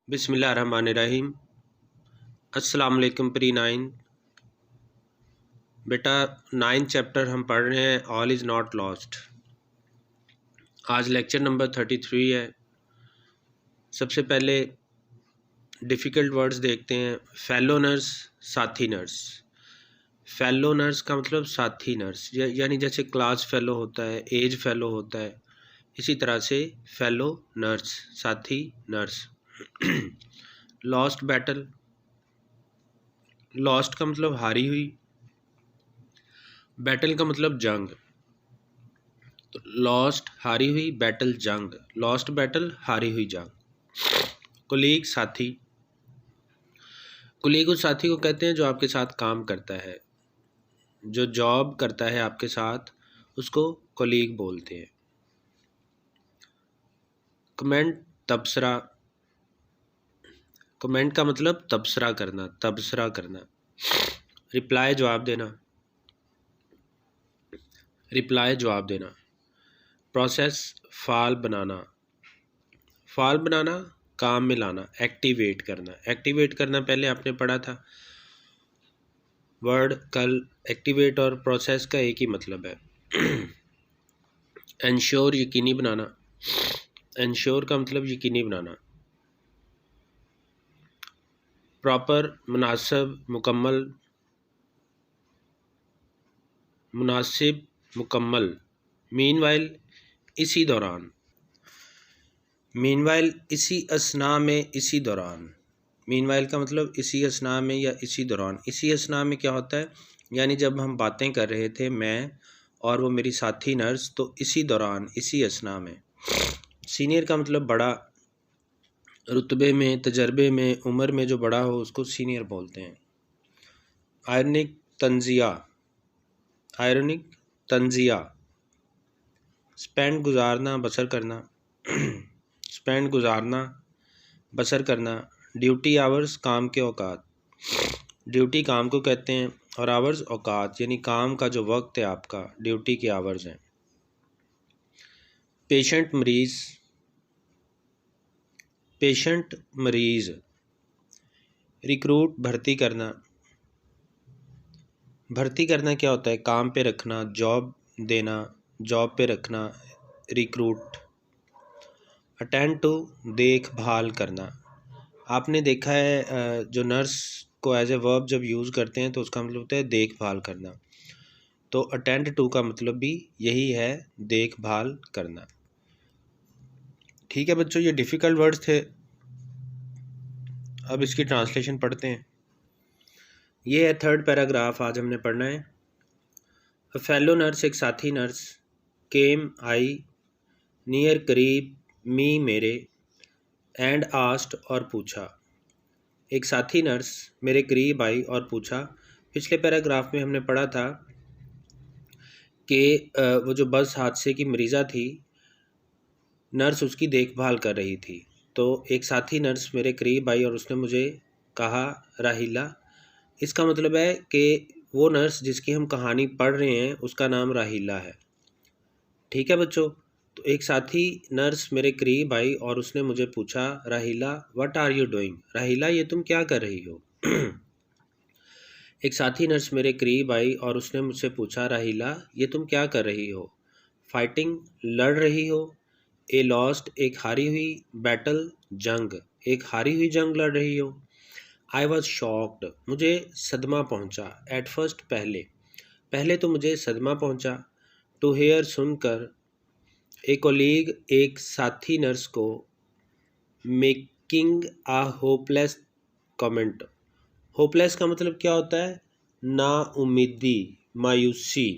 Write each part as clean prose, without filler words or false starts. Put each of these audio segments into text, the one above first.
बिस्मिल्लाहिर्रहमानिर्रहीम। अस्सलाम वालेकुम प्री नाइन। बेटा 9th चैप्टर हम पढ़ रहे हैं, ऑल इज़ नॉट लॉस्ट। आज लेक्चर नंबर 33 है। सबसे पहले डिफ़िकल्ट वर्ड्स देखते हैं। फेलो नर्स, साथी नर्स। फेलो नर्स का मतलब साथी नर्स, यानी जैसे क्लास फेलो होता है, एज फेलो होता है, इसी तरह से फेलो नर्स, साथी नर्स। लॉस्ट बैटल, लॉस्ट का मतलब हारी हुई, बैटल का मतलब जंग। तो लॉस्ट हारी हुई, बैटल जंग। लॉस्ट बैटल, हारी हुई जंग। कुलीग साथी, कुलीग उस साथी को कहते हैं जो आपके साथ काम करता है, जो जॉब करता है आपके साथ, उसको कुलीग बोलते हैं। कमेंट तबसरा, कमेंट का मतलब तबसरा करना, तबसरा करना। रिप्लाई जवाब देना, रिप्लाई जवाब देना। प्रोसेस फाल बनाना, फाल बनाना काम में लाना। एक्टिवेट करना, एक्टिवेट करना पहले आपने पढ़ा था वर्ड कल। एक्टिवेट और प्रोसेस का एक ही मतलब है। इंश्योर यकीनी बनाना, इंश्योर का मतलब यकीनी बनाना। प्रॉपर मुनासिब मुकम्मल, मुनासिब मुकम्मल। मीनवाइल इसी दौरान, मीनवाइल इसी असना में, इसी दौरान। मीनवाइल का मतलब इसी असना में या इसी दौरान। इसी असना में क्या होता है, यानी जब हम बातें कर रहे थे मैं और वो मेरी साथी नर्स, तो इसी दौरान, इसी असना में। सीनियर का मतलब बड़ा, रुतबे में, तजर्बे में, उम्र में जो बड़ा हो उसको सीनियर बोलते हैं। आयरनिक तंजिया, आयरनिक तंजिया। स्पेंड गुजारना, बसर करना। स्पेंड गुजारना, बसर करना। ड्यूटी आवर्स काम के औकात, ड्यूटी काम को कहते हैं और आवर्स औकात, यानी काम का जो वक्त है आपका, ड्यूटी के आवर्स हैं। पेशेंट मरीज़, पेशेंट मरीज़। रिक्रूट भर्ती करना, भर्ती करना क्या होता है, काम पे रखना, जॉब देना, जॉब पे रखना, रिक्रूट। अटेंड टू देखभाल करना। आपने देखा है जो नर्स को एज ए वर्ब जब यूज़ करते हैं तो उसका मतलब होता है देखभाल करना। तो अटेंड टू का मतलब भी यही है, देखभाल करना। ठीक है बच्चों, ये डिफ़िकल्ट वर्ड्स थे। अब इसकी ट्रांसलेशन पढ़ते हैं। ये है 3rd पैराग्राफ, आज हमने पढ़ना है। अ फेलो नर्स, एक साथी नर्स, केम आई, नियर करीब, मी मेरे, एंड आस्ट और पूछा। एक साथी नर्स मेरे करीब आई और पूछा। पिछले पैराग्राफ में हमने पढ़ा था कि वो जो बस हादसे की मरीज़ा थी, नर्स उसकी देखभाल कर रही थी। तो एक साथी नर्स मेरे करीब आई और उसने मुझे कहा राहिला। इसका मतलब है कि वो नर्स जिसकी हम कहानी पढ़ रहे हैं उसका नाम राहिला है। ठीक है बच्चों, तो एक साथी नर्स मेरे करीब आई और उसने मुझे पूछा राहिला व्हाट आर यू डूइंग, राहिला ये तुम क्या कर रही हो। एक साथी नर्स मेरे करीब आई और उसने मुझसे पूछा राहिला ये तुम क्या कर रही हो। फाइटिंग लड़ रही हो। ए लॉस्ट एक हारी हुई, बैटल जंग एक हारी हुई जंग लड़ रही हो। आई वॉज शॉक्ड मुझे सदमा पहुंचा। एट फर्स्ट पहले, पहले तो मुझे सदमा पहुंचा। टू हेयर सुनकर। ए कोलीग एक साथी नर्स को, मेकिंग आ होपलेस कमेंट। होपलेस का मतलब क्या होता है, नाउम्मीदी, मायूसी।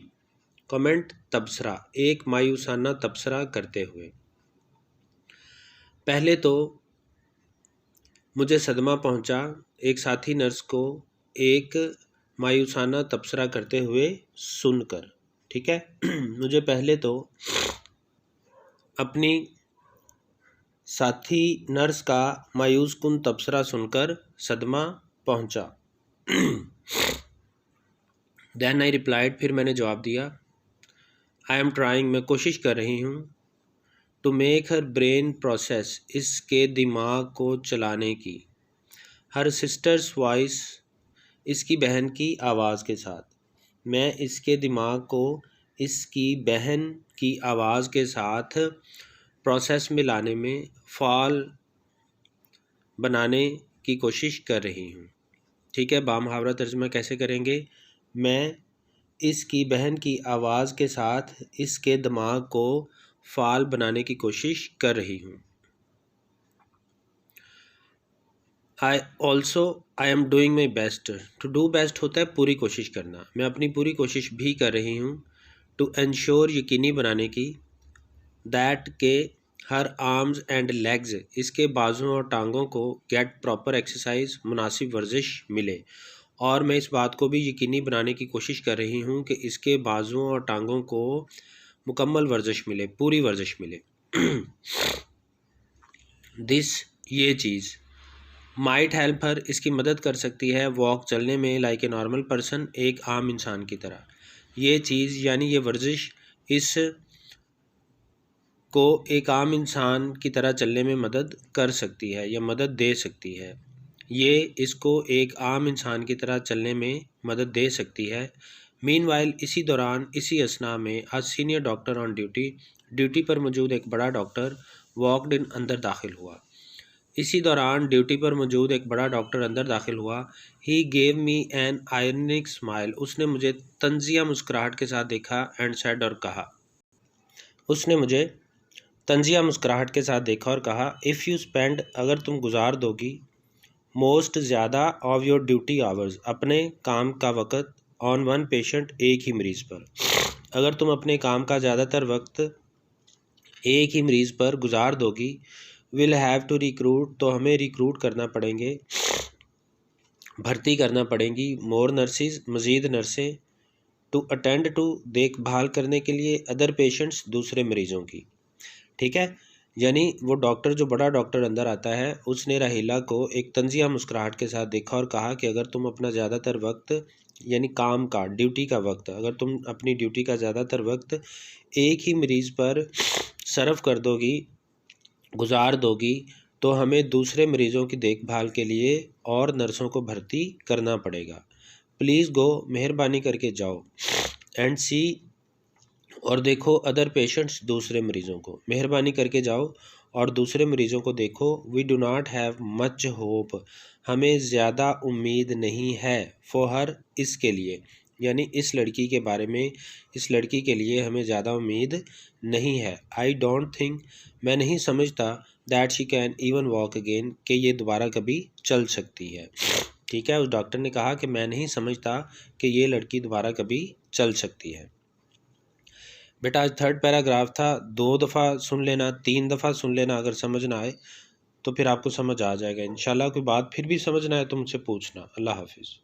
कमेंट तबसरा, एक मायूसाना तबसरा करते हुए। पहले तो मुझे सदमा पहुंचा, एक साथी नर्स को एक मायूसाना तबसरा करते हुए सुनकर। ठीक है। मुझे पहले तो अपनी साथी नर्स का मायूस कुन तबसरा सुनकर सदमा पहुंचा। देन आई रिप्लाइड, फिर मैंने जवाब दिया। आई एम ट्राइंग, मैं कोशिश कर रही हूँ। To make her brain process, इसके दिमाग को चलाने की। हर सिस्टर्स वॉइस, इसकी बहन की आवाज़ के साथ। मैं इसके दिमाग को इसकी बहन की आवाज़ के साथ प्रोसेस में लाने में फ़ाल बनाने की कोशिश कर रही हूँ। ठीक है, बामुहावरा तर्जुमा कैसे करेंगे? मैं इसकी बहन की आवाज़ के साथ इसके दिमाग को फ़ाल बनाने की कोशिश कर रही हूँ। I am doing my best. To do best होता है पूरी कोशिश करना। मैं अपनी पूरी कोशिश भी कर रही हूँ। टू एंश्योर, यकीनी बनाने की। दैट के हर आर्म्स एंड लेग्स, इसके बाजुओं और टांगों को गेट प्रॉपर एक्सरसाइज, मुनासिब वर्जिश मिले। और मैं इस बात को भी यकीनी बनाने की कोशिश कर रही हूँ कि इसके बाजुओं और टांगों को मुकम्मल वर्जिश मिले, पूरी वर्जिश मिले। दिस, ये चीज़। माइट हेल्प हर, इसकी मदद कर सकती है वॉक, चलने में, लाइक ए नॉर्मल पर्सन, एक आम इंसान की तरह। ये चीज़ यानी ये वर्जिश इस को एक आम इंसान की तरह चलने में मदद कर सकती है या मदद दे सकती है। ये इसको एक आम इंसान की तरह चलने में मदद दे सकती है। मीनवाइल, इसी दौरान, इसी असना में, आज senior doctor on duty, duty पर मौजूद एक बड़ा डॉक्टर, वॉकड इन, अंदर दाखिल हुआ। इसी दौरान ड्यूटी पर मौजूद एक बड़ा डॉक्टर अंदर दाखिल हुआ। He gave me an ironic smile, उसने मुझे तंजिया मुस्कुराहट के साथ देखा। एंड सेड, और कहा, उसने मुझे तंजिया मुस्कुराहट के साथ देखा और कहा, इफ़ यू स्पेंड, अगर तुम गुजार दोगी, मोस्ट ज़्यादा ऑफ योर ड्यूटी आवर्स, अपने काम का वक़्त, ऑन वन पेशेंट, एक ही मरीज़ पर, अगर तुम अपने काम का ज़्यादातर वक्त एक ही मरीज़ पर गुजार दोगी, विल हैव टू रिक्रूट, तो हमें रिक्रूट करना पड़ेंगे, भर्ती करना पड़ेंगी, मोर नर्सिस, मज़ीद नर्सें, टू अटेंड टू, देखभाल करने के लिए, अदर पेशेंट्स, दूसरे मरीज़ों की। ठीक है, यानी वो डॉक्टर, जो बड़ा डॉक्टर अंदर आता है, उसने राहीला को एक तंजिया मुस्कुराहट के साथ देखा और कहा कि अगर तुम अपना ज़्यादातर वक्त, यानी काम का, ड्यूटी का वक्त, अगर तुम अपनी ड्यूटी का ज़्यादातर वक्त एक ही मरीज़ पर सर्व कर दोगी, गुजार दोगी, तो हमें दूसरे मरीज़ों की देखभाल के लिए और नर्सों को भर्ती करना पड़ेगा। प्लीज़ गो, मेहरबानी करके जाओ, एंड सी, और देखो, अदर पेशेंट्स, दूसरे मरीज़ों को, मेहरबानी करके जाओ और दूसरे मरीज़ों को देखो। We do not have much hope, हमें ज़्यादा उम्मीद नहीं है, फॉर हर, इसके लिए, यानी इस लड़की के बारे में, इस लड़की के लिए हमें ज़्यादा उम्मीद नहीं है। आई डोंट थिंक, मैं नहीं समझता, that she can even walk again, कि ये दोबारा कभी चल सकती है। ठीक है, उस डॉक्टर ने कहा कि मैं नहीं समझता कि ये लड़की दोबारा कभी चल सकती है। बेटा आज थर्ड पैराग्राफ था, 2 दफ़ा सुन लेना, 3 दफ़ा सुन लेना, अगर समझ ना आए तो फिर आपको समझ आ जाएगा इंशाल्लाह। कोई बात फिर भी समझ ना आए तो मुझसे पूछना। अल्लाह हाफिज़।